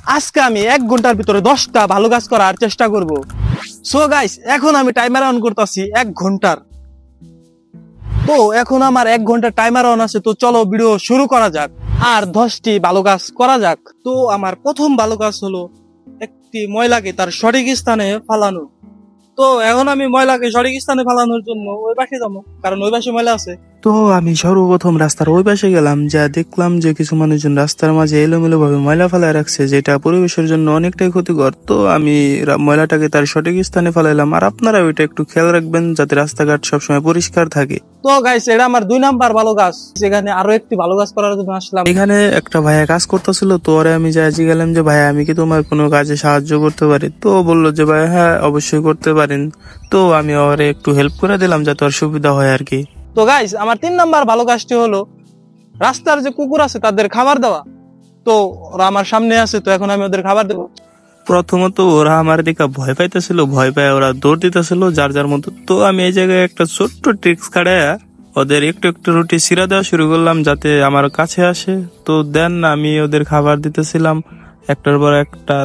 আজকে আমি 1 ঘন্টার ভিতরে 10টা ভালো কাজ করার চেষ্টা করব। সো গাইস, এখন আমি টাইমার অন করতেছি 1 ঘন্টার। তো এখন আমার 1 ঘন্টা টাইমার অন আছে, তো চলো ভিডিও শুরু করা যাক আর 10টি ভালো কাজ করা যাক। তো আমার প্রথম ভালো কাজ হলো একটি ময়লাকে তার সঠিক স্থানে ফালানো। তো এখন আমি ময়লাকে সঠিক স্থানে ফালানোর জন্য ওই পাশে যাবো, কারণ ওই পাশে ময়লা আছে। তো আমি সর্বপ্রথম রাস্তার ওই পাশে গেলাম, যা দেখলাম যে কিছু মানুষজন রাস্তার মাঝে এলোমেলো ভাবে ময়লা ফেলায় রাখছে, যেটা পরিবেশের জন্য অনেকটাই ক্ষতিকর। তো আমি ময়লাটাকে তার সঠিক স্থানে ফেলাইলাম, আর আপনারা ওইটা একটু খেয়াল রাখবেন যাতে রাস্তাঘাট সবসময় পরিষ্কার থাকে। তো গাইস, এটা আমার 2 নাম্বার ভালো কাজ। সেখানে আরো একটি ভালো কাজ করার জন্য আসলাম। এখানে একটা ভাইয়া কাজ করতেছিল, তো ওরে আমি যাই গেলাম যে ভাইয়া, আমি কি তোমার কোনো কাজে সাহায্য করতে পারি? তো বললো যে ভাই হ্যাঁ অবশ্যই করতে পারেন। তো আমি ওরে একটু হেল্প করে দিলাম যাতে ওর সুবিধা হয় আর কি। তো গাইস, আমার 3 নাম্বার ভালো কাজটি হলো রাস্তার যে কুকুর আছে তাদের খাবার দেওয়া। তো ওরা আমার সামনে আছে, তো এখন আমি ওদের খাবার দেবো। প্রথমত ওরা আমার দিকে ভয় পাইতেছিল, ভয় পায় ওরা দৌড় দিতেছিল যার যার মতো। তো আমি এই জায়গায় একটা ছোট্ট ট্রিক্স খাড়াইয়া ওদের একটু একটু রুটি ছিঁড়া দেওয়া শুরু করলাম যাতে আমার কাছে আসে। তো দেন আমি ওদের খাবার দিতেছিলাম একটার পর একটা।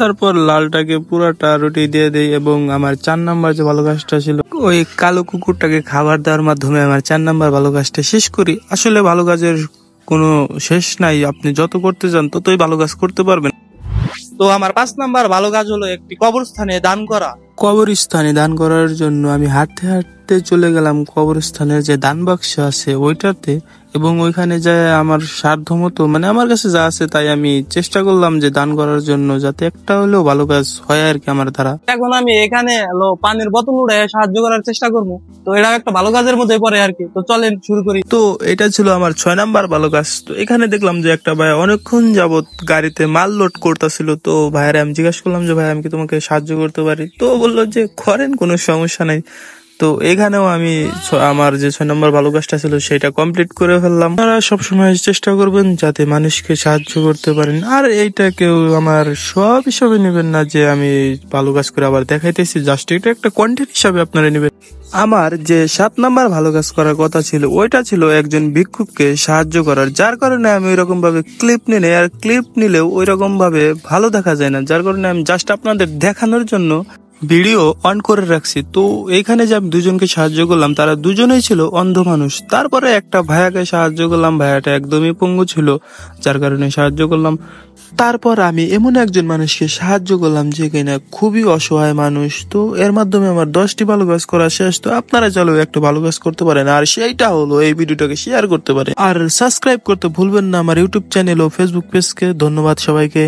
তারপর লালটাকে পুরাটা রুটি দিয়ে দেই, এবং আমার 4 নাম্বার যে ভালো কাজটা ছিল ওই কালো কুকুরটাকে খাবার দেওয়ার মাধ্যমে আমার 4 নাম্বার ভালো কাজটা শেষ করি। আসলে ভালো কাজের কোনো শেষ নাই, আপনি যত করতে চান ততই ভালো কাজ করতে পারবেন। তো আমার 5 নাম্বার ভালো কাজ হলো একটি কবরস্থানে দান করা। কবরস্থানে দান করার জন্য আমি হাঁটতে হাঁটতে চলে গেলাম কবরস্থানের যে দান বাক্স আছে ওইটাতে, এবং ওইখানে যায় আমার সাধ্য মতো মানে আমার কাছে যা আছে তাই আমি চেষ্টা করলাম যে দান করার জন্য, যাতে একটা হলেও ভালো কাজ হয় আর কি আমার দ্বারা। এখন আমি এখানে পানির বোতল উড়ে সাহায্য করার চেষ্টা করবো, তো এটা একটা ভালো কাজের মধ্যে পড়ে আর কি। তো চলেন শুরু করি। তো এটা ছিল আমার 6 নাম্বার ভালো কাজ। তো এখানে দেখলাম যে একটা ভাই অনেকক্ষণ যাবত গাড়িতে মাল লোড করতেছিল। তো ভাইয়ারে আমি জিজ্ঞাসা করলাম যে ভাই আমি কি তোমাকে সাহায্য করতে পারি? তো বললো যে করেন, কোনো সমস্যা নাই। তো এখানেও আমি আমার যে 6 নম্বর ভালো কাজটা ছিল সেটা কমপ্লিট করে ফেললাম। আপনারা সবসময় চেষ্টা করবেন যাতে মানুষকে সাহায্য করতে পারেন, আর এইটা কেউ আমার সব হিসাবে নেবেন না যে আমি ভালো কাজ করে আবার দেখাইতেছি, জাস্ট এটা একটা কন্টেন্ট হিসাবে আপনারা নেবেন। আমার যে 7 নাম্বার ভালো কাজ করার কথা ছিল ওইটা ছিল একজন ভিক্ষুককে সাহায্য করার, যার কারণে আমি ওই রকম ভাবে ক্লিপ নিলে, আর ক্লিপ নিলেও ওই রকম ভাবে ভালো দেখা যায় না, যার কারণে আমি জাস্ট আপনাদের দেখানোর জন্য ভিডিও অন করে রাখছি। তো এইখানে যে আমি দুজনকে সাহায্য করলাম তারা দুজনেই ছিল অন্ধ মানুষ। তারপরে একটা ভাইয়াকে সাহায্য করলাম, ভাইয়াটা একদমই পঙ্গু ছিল যার কারণে সাহায্য করলাম। তারপর আমি এমন একজন মানুষকে সাহায্য করলাম যে কিনা খুবই অসহায় মানুষ। তো এর মাধ্যমে আমার 10টি ভালো কাজ করা শেষ। তো আপনারা চলো একটা ভালো কাজ করতে পারেন, আর সেইটা হলো এই ভিডিওটাকে শেয়ার করতে পারেন, আর সাবস্ক্রাইব করতে ভুলবেন না আমার ইউটিউব চ্যানেল ও ফেসবুক পেজকে। ধন্যবাদ সবাইকে।